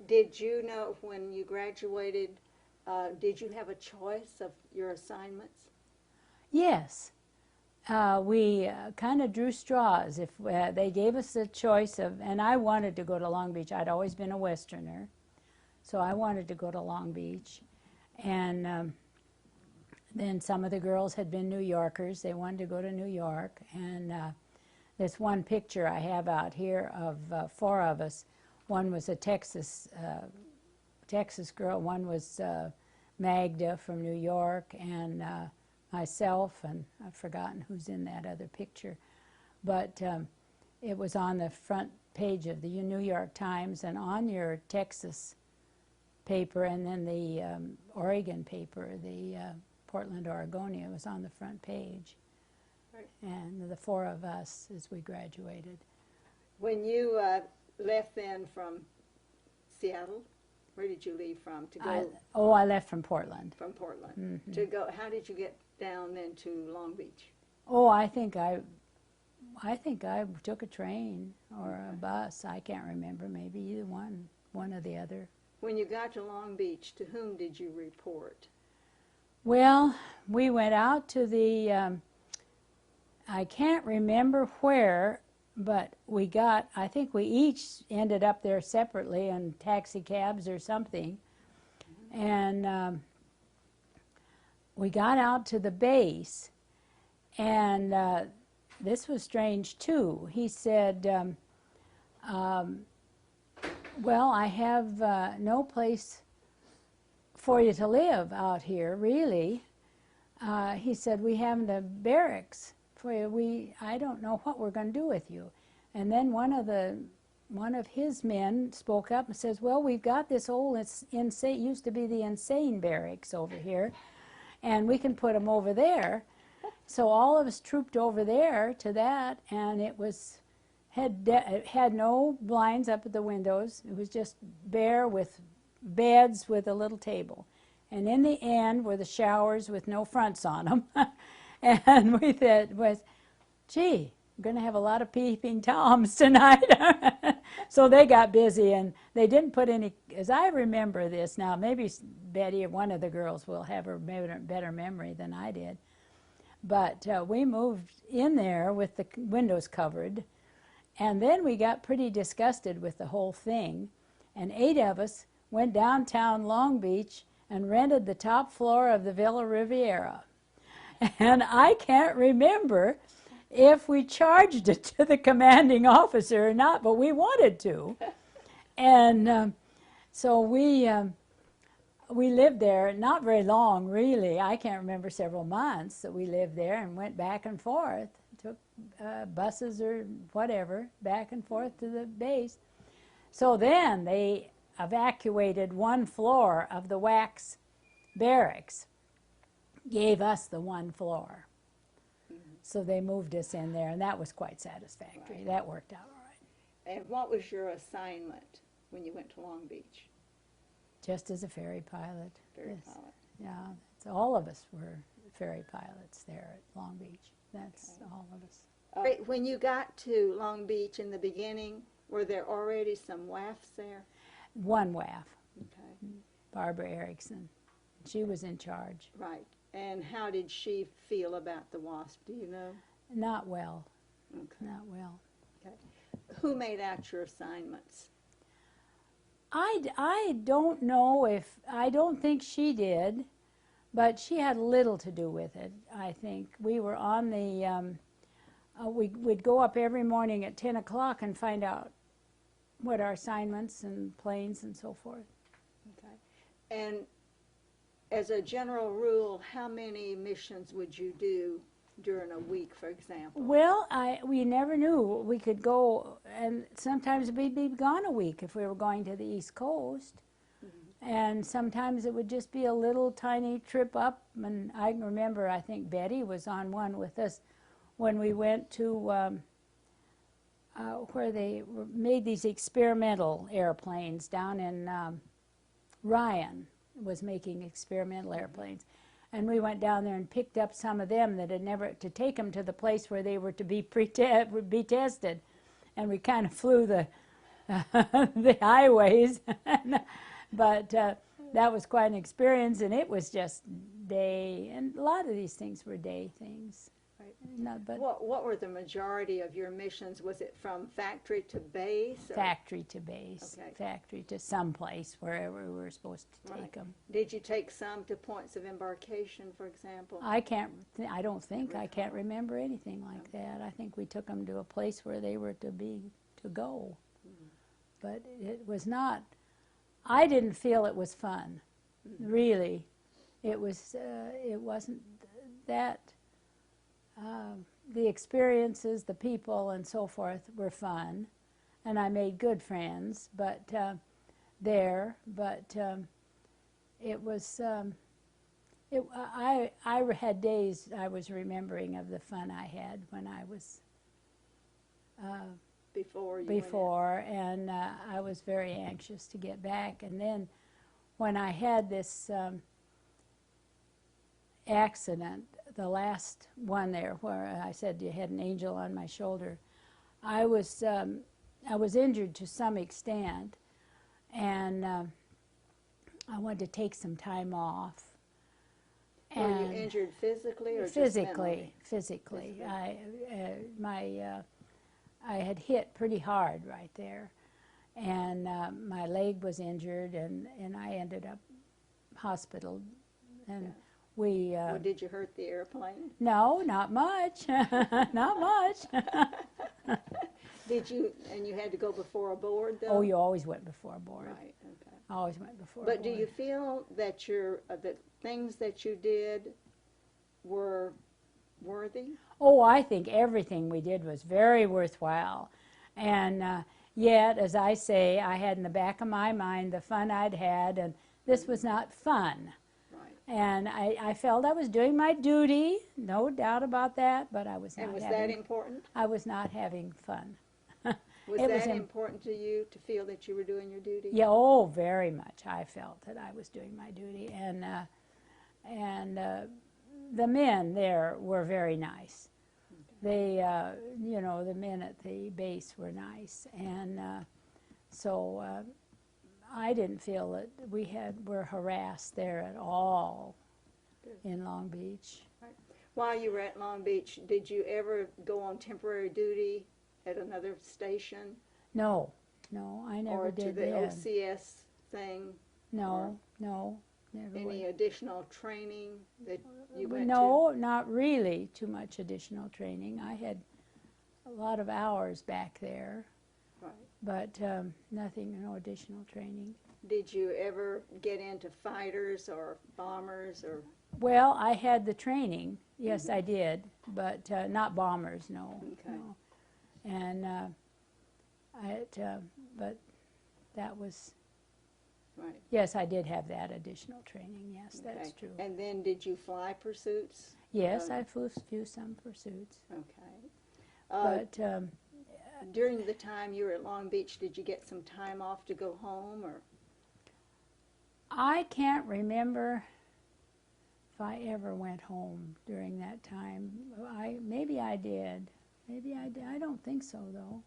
Did you know when you graduated, did you have a choice of your assignments? Yes. We kind of drew straws. If they gave us the choice of, and I wanted to go to Long Beach. I'd always been a Westerner, so I wanted to go to Long Beach. And then some of the girls had been New Yorkers. They wanted to go to New York. And this one picture I have out here of four of us. One was a Texas girl. One was Magda from New York, and myself, and I've forgotten who's in that other picture. But it was on the front page of the New York Times and on your Texas paper, and then the Oregon paper, the Portland Oregonian, was on the front page. Right. And the four of us as we graduated. When you left then from Seattle, where did you leave from to go? I left from Portland. From Portland. Mm-hmm. To go, how did you get down then to Long Beach? Oh, I think I took a train or a bus. I can't remember. Maybe either one or the other. When you got to Long Beach, to whom did you report? Well, we went out to the, I can't remember where, but I think we each ended up there separately in taxi cabs or something. And we got out to the base, and this was strange too. He said, well, I have no place for you to live out here, really. He said, we haven't a barracks for you. I don't know what we're going to do with you. And then one of his men spoke up and says, well, we've got this old insane, used to be the insane barracks over here, and we can put them over there. So all of us trooped over there to that, and it had no blinds up at the windows. It was just bare with beds with a little table. And in the end were the showers with no fronts on them. And we thought, gee, we're going to have a lot of peeping Toms tonight. So they got busy, and they didn't put any, as I remember this now, maybe Betty or one of the girls will have a better memory than I did. But we moved in there with the windows covered, and then we got pretty disgusted with the whole thing, and 8 of us went downtown Long Beach and rented the top floor of the Villa Riviera. And I can't remember if we charged it to the commanding officer or not, but we wanted to. And so we lived there, not very long, really. I can't remember, several months that we lived there and went back and forth, took buses or whatever, back and forth to the base. So then they evacuated one floor of the wax barracks, gave us the one floor. So they moved us in there, and that was quite satisfactory. Right. That worked out all right. And what was your assignment when you went to Long Beach? Just as a ferry pilot. Ferry Yes. pilot. Yeah, so all of us were ferry pilots there at Long Beach. That's Okay. all of us. When you got to Long Beach in the beginning, were there already some WAFs there? One WAF, Okay. Barbara Erickson. She was in charge. Right. And how did she feel about the WASP? Do you know? Not well, Okay. not well. Who made out your assignments? I don't know if, I don't think she did, but she had little to do with it, I think. We were on the, we'd go up every morning at 10 o'clock and find out what our assignments and planes and so forth. Okay. And as a general rule, how many missions would you do during a week, for example? Well, we never knew. We could go, and sometimes we'd be gone a week if we were going to the East Coast. Mm-hmm. And sometimes it would just be a little tiny trip up. And I can remember, I think Betty was on one with us when we went to where they made these experimental airplanes down in Ryan was making experimental airplanes. And we went down there and picked up some of them that had never, to take them to the place where they were to be tested. And we kind of flew the highways. But that was quite an experience, and it was just day, and a lot of these things were day things. Right. Not, but What were the majority of your missions? Was it from factory to base? Or? factory to base, Okay. factory to someplace, wherever we were supposed to take Right. them. Did you take some to points of embarkation, for example? I don't think, I can't recall. remember anything like that. I think we took them to a place where they were to go. But it was not, I didn't feel it was fun, really. It wasn't that, the experiences, the people and so forth were fun, and I made good friends, but it was, I had days I was remembering of the fun I had when I was Before you went and I was very anxious to get back. And then when I had this accident, the last one there, where I said you had an angel on my shoulder, I was injured to some extent, and I wanted to take some time off. Were you injured physically or physically? just mentally? Physically. I had hit pretty hard right there, and my leg was injured, and I ended up hospital. And we. Well, did you hurt the airplane? No, not much. Not much. Did you? And you had to go before a board, though. Oh, you always went before a board. Right. Okay. Always went before. But a do board. you feel that the things that you did were worthy? Oh, I think everything we did was very worthwhile. And yet, as I say, I had in the back of my mind the fun I'd had, and this was not fun. Right. And I felt I was doing my duty, no doubt about that, but I was not And was having, that important? I was not having fun. Was It that was important to you to feel that you were doing your duty? Yeah, oh, very much. I felt that I was doing my duty. And the men there were very nice. They, the men at the base were nice, and so I didn't feel that were harassed there at all in Long Beach. Right. While you were at Long Beach, did you ever go on temporary duty at another station? No, I never or did to the then. OCS thing? No, never Any went. additional training that you went to? No, not really too much additional training. I had a lot of hours back there, Right. but nothing, no additional training. Did you ever get into fighters or bombers or? Well, I had the training. Yes, I did, but not bombers, no. Okay. No. And but that was, Right. yes, I did have that additional training. Yes, that's Okay. true. And then did you fly pursuits? Yes, I flew some pursuits, Okay. but During the time you were at Long Beach, did you get some time off to go home or? I can't remember if I ever went home during that time. Maybe I did. Maybe I did. I don't think so, though.